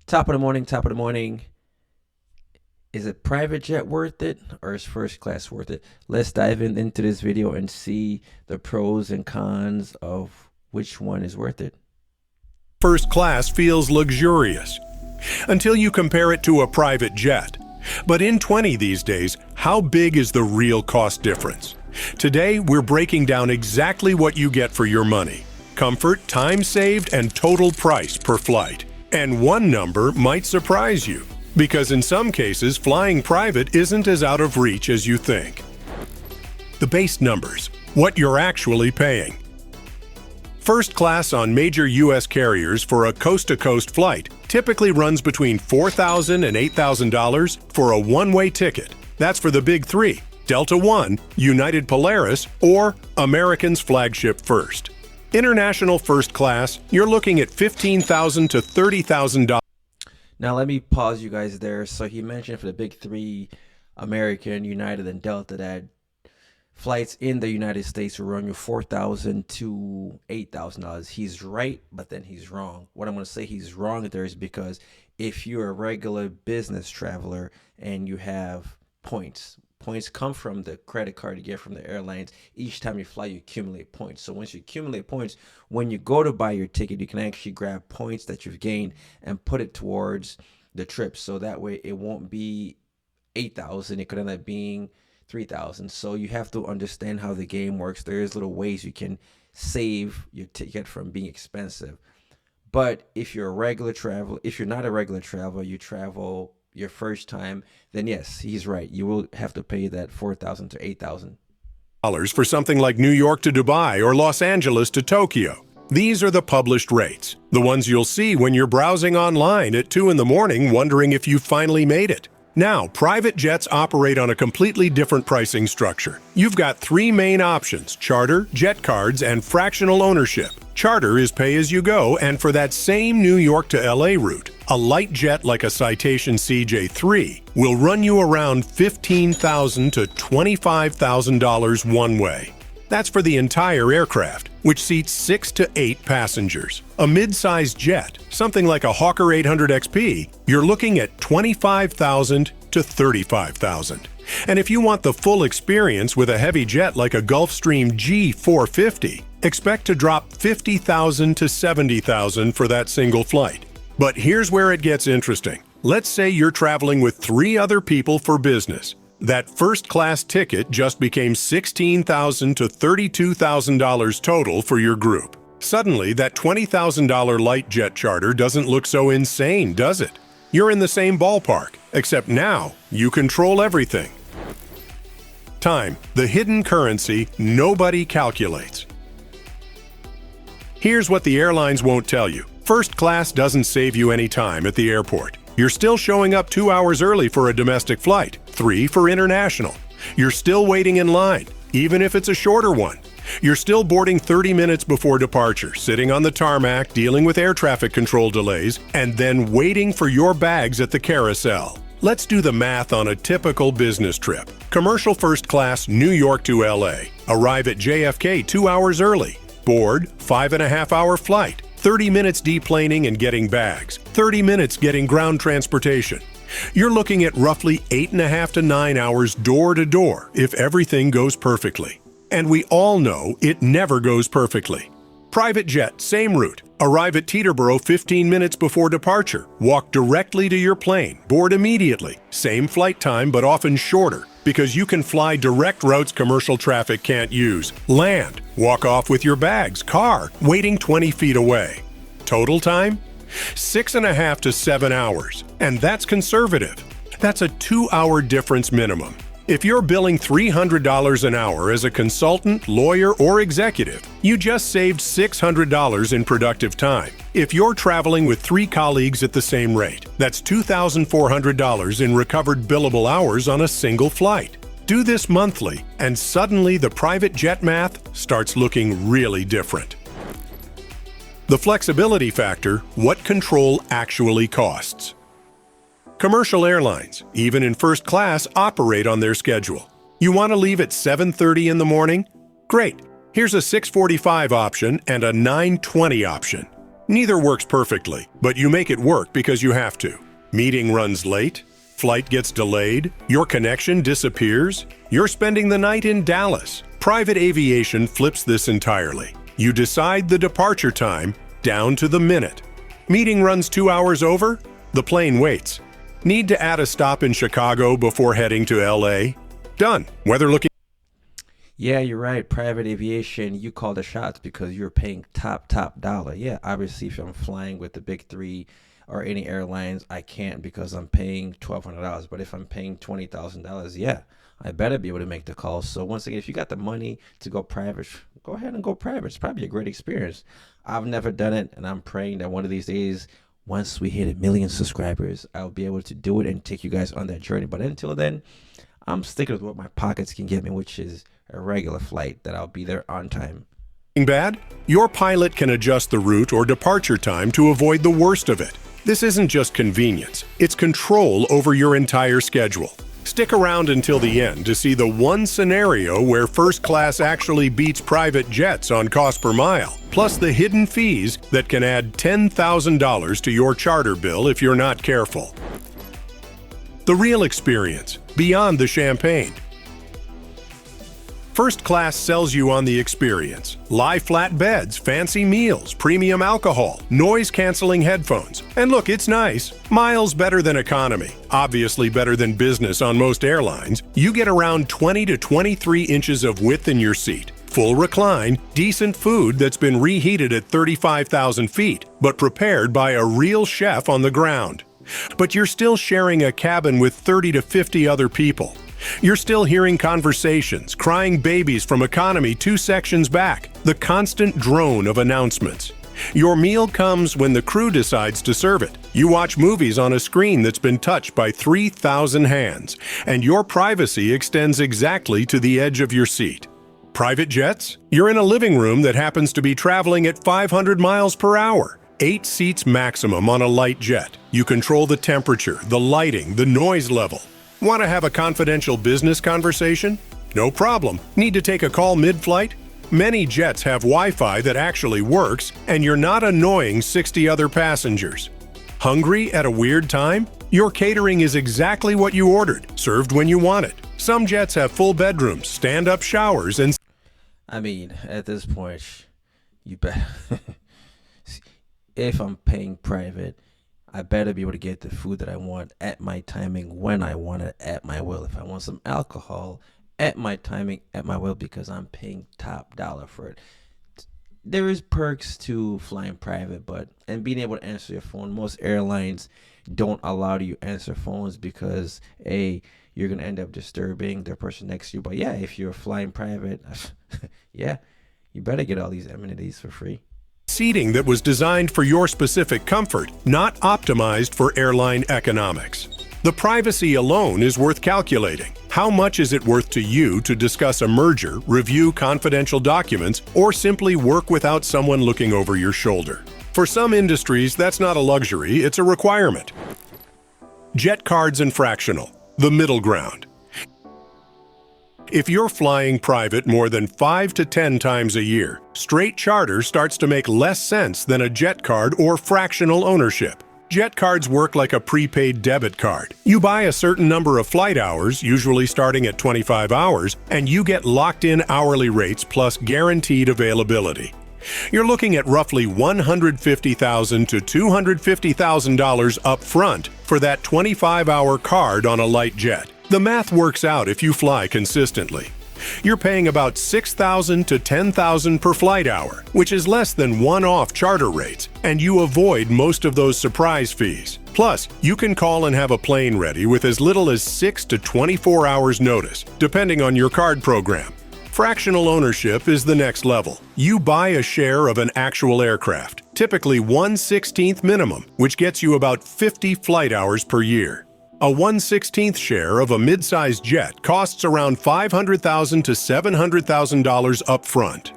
Top of the morning, top of the morning. Is a private jet worth it or is first class worth it? Let's dive into this video and see the pros and cons of which one is worth it. First class feels luxurious until you compare it to a private jet. But in 20 these days, how big is the real cost difference? Today, we're breaking down exactly what you get for your money: comfort, time saved, and total price per flight. And one number might surprise you, because in some cases, flying private isn't as out of reach as you think. The base numbers, what you're actually paying. First class on major U.S. carriers for a coast-to-coast flight typically runs between $4,000 and $8,000 for a one-way ticket. That's for the big three: Delta One, United Polaris, or American's flagship First. International first class, you're looking at $15,000 to $30,000. Now let me pause you guys there. So he mentioned for the big three, American, United, and Delta, that flights in the United States will run you $4,000 to $8,000. He's right, but then he's wrong. What I'm going to say he's wrong there is because if you're a regular business traveler and you have points come from the credit card you get from the airlines. Each time you fly, you accumulate points. So once you accumulate points, when you go to buy your ticket, you can actually grab points that you've gained and put it towards the trip. So that way it won't be 8,000. It could end up being 3,000. So you have to understand how the game works. There's little ways you can save your ticket from being expensive. But if you're a regular traveler, if you're not a regular traveler, you travel your first time, then yes, he's right. You will have to pay that $4,000 to $8,000 for something like New York to Dubai or Los Angeles to Tokyo. These are the published rates, the ones you'll see when you're browsing online at 2 in the morning wondering if you finally made it. Now, private jets operate on a completely different pricing structure. You've got 3 main options: charter, jet cards, and fractional ownership. Charter is pay-as-you-go, and for that same New York to LA route, a light jet like a Citation CJ3 will run you around $15,000 to $25,000 one way. That's for the entire aircraft, which seats 6 to 8 passengers. A mid-sized jet, something like a Hawker 800 XP, you're looking at $25,000 to $35,000. And if you want the full experience with a heavy jet like a Gulfstream G450, expect to drop $50,000 to $70,000 for that single flight. But here's where it gets interesting. Let's say you're traveling with 3 other people for business. That first-class ticket just became $16,000 to $32,000 total for your group. Suddenly, that $20,000 light jet charter doesn't look so insane, does it? You're in the same ballpark, except now you control everything. Time, the hidden currency nobody calculates. Here's what the airlines won't tell you. First class doesn't save you any time at the airport. You're still showing up 2 hours early for a domestic flight, 3 for international. You're still waiting in line, even if it's a shorter one. You're still boarding 30 minutes before departure, sitting on the tarmac, dealing with air traffic control delays, and then waiting for your bags at the carousel. Let's do the math on a typical business trip. Commercial first class, New York to LA. Arrive at JFK 2 hours early. Board, 5.5-hour flight. 30 minutes deplaning and getting bags, 30 minutes getting ground transportation. You're looking at roughly 8.5 to 9 hours door to door if everything goes perfectly. And we all know it never goes perfectly. Private jet, same route. Arrive at Teterboro 15 minutes before departure. Walk directly to your plane. Board immediately. Same flight time, but often shorter, because you can fly direct routes commercial traffic can't use. Land. Walk off with your bags. Car. Waiting 20 feet away. Total time? 6.5 to 7 hours. And that's conservative. That's a 2-hour difference minimum. If you're billing $300 an hour as a consultant, lawyer, or executive, you just saved $600 in productive time. If you're traveling with 3 colleagues at the same rate, that's $2,400 in recovered billable hours on a single flight. Do this monthly, and suddenly the private jet math starts looking really different. The flexibility factor, what control actually costs. Commercial airlines, even in first class, operate on their schedule. You want to leave at 7:30 in the morning? Great. Here's a 6:45 option and a 9:20 option. Neither works perfectly, but you make it work because you have to. Meeting runs late, flight gets delayed, your connection disappears, you're spending the night in Dallas. Private aviation flips this entirely. You decide the departure time down to the minute. Meeting runs 2 hours over, the plane waits. Need to add a stop in Chicago before heading to LA? Done. Whether looking Yeah, you're right. Private aviation, you call the shots because you're paying top dollar. Yeah, obviously, if I'm flying with the big three or any airlines, I can't because I'm paying $1,200. But if I'm paying $20,000, yeah, I better be able to make the call. So once again, if you got the money to go private, go ahead and go private. It's probably a great experience. I've never done it, and I'm praying that one of these days, once we hit 1 million subscribers, I'll be able to do it and take you guys on that journey. But until then, I'm sticking with what my pockets can get me, which is a regular flight that I'll be there on time. bad, your pilot can adjust the route or departure time to avoid the worst of it. This isn't just convenience, it's control over your entire schedule. Stick around until the end to see the one scenario where first class actually beats private jets on cost per mile, plus the hidden fees that can add $10,000 to your charter bill if you're not careful. The real experience, beyond the champagne. First class sells you on the experience. Lie flat beds, fancy meals, premium alcohol, noise-canceling headphones. And look, it's nice. Miles better than economy. Obviously better than business on most airlines. You get around 20 to 23 inches of width in your seat. Full recline, decent food that's been reheated at 35,000 feet, but prepared by a real chef on the ground. But you're still sharing a cabin with 30 to 50 other people. You're still hearing conversations, crying babies from economy 2 sections back, the constant drone of announcements. Your meal comes when the crew decides to serve it. You watch movies on a screen that's been touched by 3,000 hands, and your privacy extends exactly to the edge of your seat. Private jets? You're in a living room that happens to be traveling at 500 miles per hour. 8 seats maximum on a light jet. You control the temperature, the lighting, the noise level. Want to have a confidential business conversation? No problem. Need to take a call mid-flight? Many jets have Wi-Fi that actually works, and you're not annoying 60 other passengers. Hungry at a weird time? Your catering is exactly what you ordered, served when you want it. Some jets have full bedrooms, stand-up showers, and... I mean, at this point, you bet. If I'm paying private, I better be able to get the food that I want at my timing, when I want it, at my will. If I want some alcohol, at my timing, at my will, because I'm paying top dollar for it. There is perks to flying private, and being able to answer your phone. Most airlines don't allow you to answer phones because you're gonna end up disturbing the person next to you. But yeah, if you're flying private, yeah, you better get all these amenities for free. Seating that was designed for your specific comfort, not optimized for airline economics. The privacy alone is worth calculating. How much is it worth to you to discuss a merger, review confidential documents, or simply work without someone looking over your shoulder? For some industries, that's not a luxury, it's a requirement. Jet cards and fractional, the middle ground. If you're flying private more than 5 to 10 times a year, straight charter starts to make less sense than a jet card or fractional ownership. Jet cards work like a prepaid debit card. You buy a certain number of flight hours, usually starting at 25 hours, and you get locked-in hourly rates plus guaranteed availability. You're looking at roughly $150,000 to $250,000 up front for that 25-hour card on a light jet. The math works out if you fly consistently. You're paying about $6,000 to $10,000 per flight hour, which is less than one-off charter rates, and you avoid most of those surprise fees. Plus, you can call and have a plane ready with as little as 6 to 24 hours notice, depending on your card program. Fractional ownership is the next level. You buy a share of an actual aircraft, typically 1/16th minimum, which gets you about 50 flight hours per year. A 1/16th share of a mid-sized jet costs around $500,000 to $700,000 up front,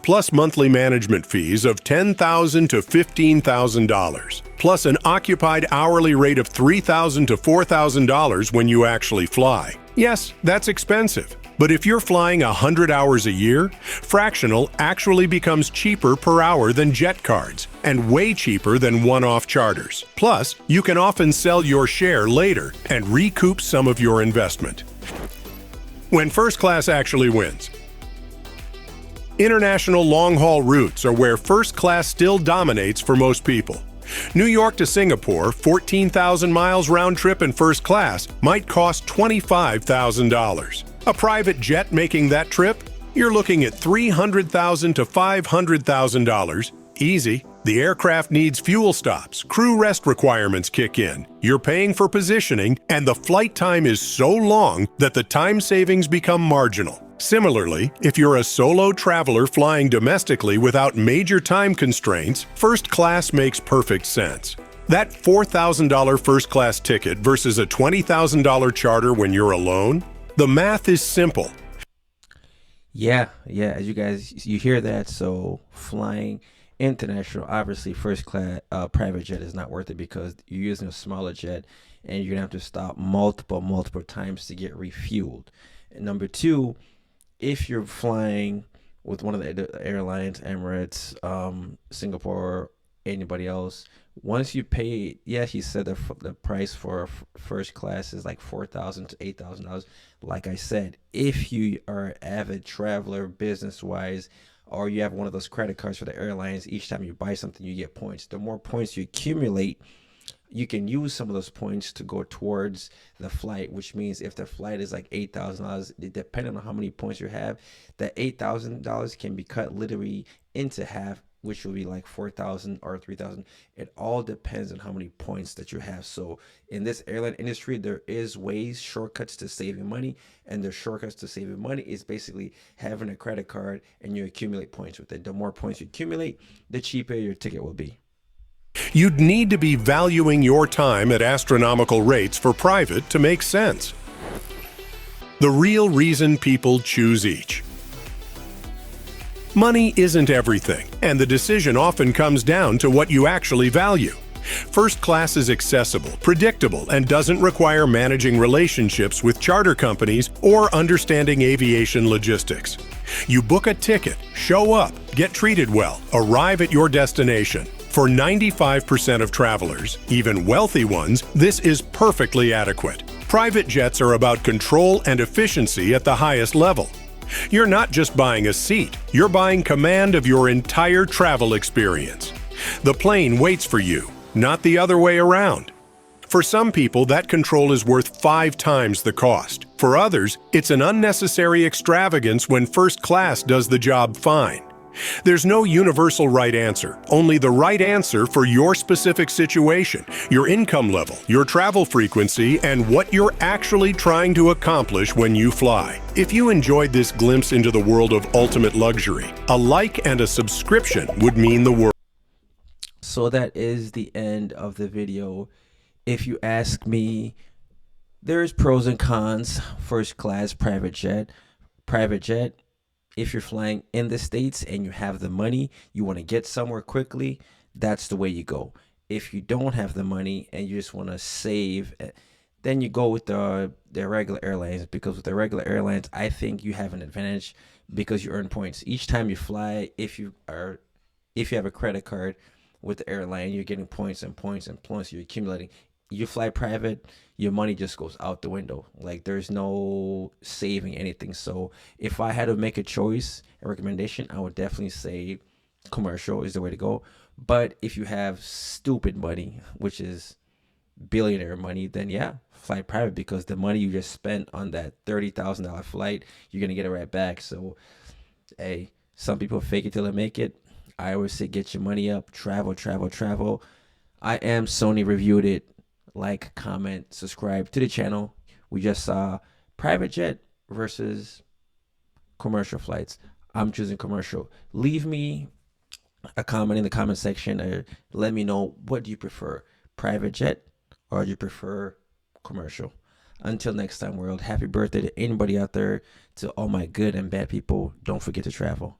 plus monthly management fees of $10,000 to $15,000, plus an occupied hourly rate of $3,000 to $4,000 when you actually fly. Yes, that's expensive. But if you're flying 100 hours a year, fractional actually becomes cheaper per hour than jet cards and way cheaper than one-off charters. Plus, you can often sell your share later and recoup some of your investment. When first class actually wins. International long-haul routes are where first class still dominates for most people. New York to Singapore, 14,000 miles round trip in first class might cost $25,000. A private jet making that trip? You're looking at $300,000 to $500,000. Easy. The aircraft needs fuel stops, crew rest requirements kick in, you're paying for positioning, and the flight time is so long that the time savings become marginal. Similarly, if you're a solo traveler flying domestically without major time constraints, first class makes perfect sense. That $4,000 first class ticket versus a $20,000 charter when you're alone? The math is simple. Yeah, as you hear that. So flying international, obviously first class private jet is not worth it because you're using a smaller jet and you're gonna have to stop multiple times to get refueled. And number two, if you're flying with one of the airlines, Emirates, Singapore, anybody else, once you pay, yeah, he said the price for first class is like $4,000 to $8,000. Like I said, if you are an avid traveler, business wise, or you have one of those credit cards for the airlines, each time you buy something, you get points. The more points you accumulate, you can use some of those points to go towards the flight, which means if the flight is like $8,000, depending on how many points you have, that $8,000 can be cut literally into half, which will be like 4,000 or 3,000. It all depends on how many points that you have. So in this airline industry, there is ways, shortcuts to saving money, and the shortcuts to saving money is basically having a credit card and you accumulate points with it. The more points you accumulate, the cheaper your ticket will be. You'd need to be valuing your time at astronomical rates for private to make sense. The real reason people choose each. Money isn't everything, and the decision often comes down to what you actually value. First class is accessible, predictable, and doesn't require managing relationships with charter companies or understanding aviation logistics. You book a ticket, show up, get treated well, arrive at your destination. For 95% of travelers, even wealthy ones, this is perfectly adequate. Private jets are about control and efficiency at the highest level. You're not just buying a seat, you're buying command of your entire travel experience. The plane waits for you, not the other way around. For some people, that control is worth 5 times the cost. For others, it's an unnecessary extravagance when first class does the job fine. There's no universal right answer, only the right answer for your specific situation, your income level, your travel frequency, and what you're actually trying to accomplish when you fly. If you enjoyed this glimpse into the world of ultimate luxury, a like and a subscription would mean the world. So that is the end of the video. If you ask me, there's pros and cons. First class, private jet. If you're flying in the States and you have the money, you want to get somewhere quickly, that's the way you go. If you don't have the money and you just want to save, then you go with the regular airlines, because with the regular airlines, I think you have an advantage because you earn points. Each time you fly, if you have a credit card with the airline, you're getting points and points and points you're accumulating. You fly private, your money just goes out the window. Like, there's no saving anything. So if I had to make a choice, a recommendation, I would definitely say commercial is the way to go. But if you have stupid money, which is billionaire money, then yeah, fly private, because the money you just spent on that $30,000 flight, you're going to get it right back. So, hey, some people fake it till they make it. I always say get your money up, travel. I am Sony Reviewed It. Like, comment, subscribe to the channel. We just saw private jet versus commercial flights. I'm choosing commercial. Leave me a comment in the comment section, or let me know, what do you prefer, private jet or do you prefer commercial? Until next time, world, happy birthday to anybody out there. To all my good and bad people, don't forget to travel.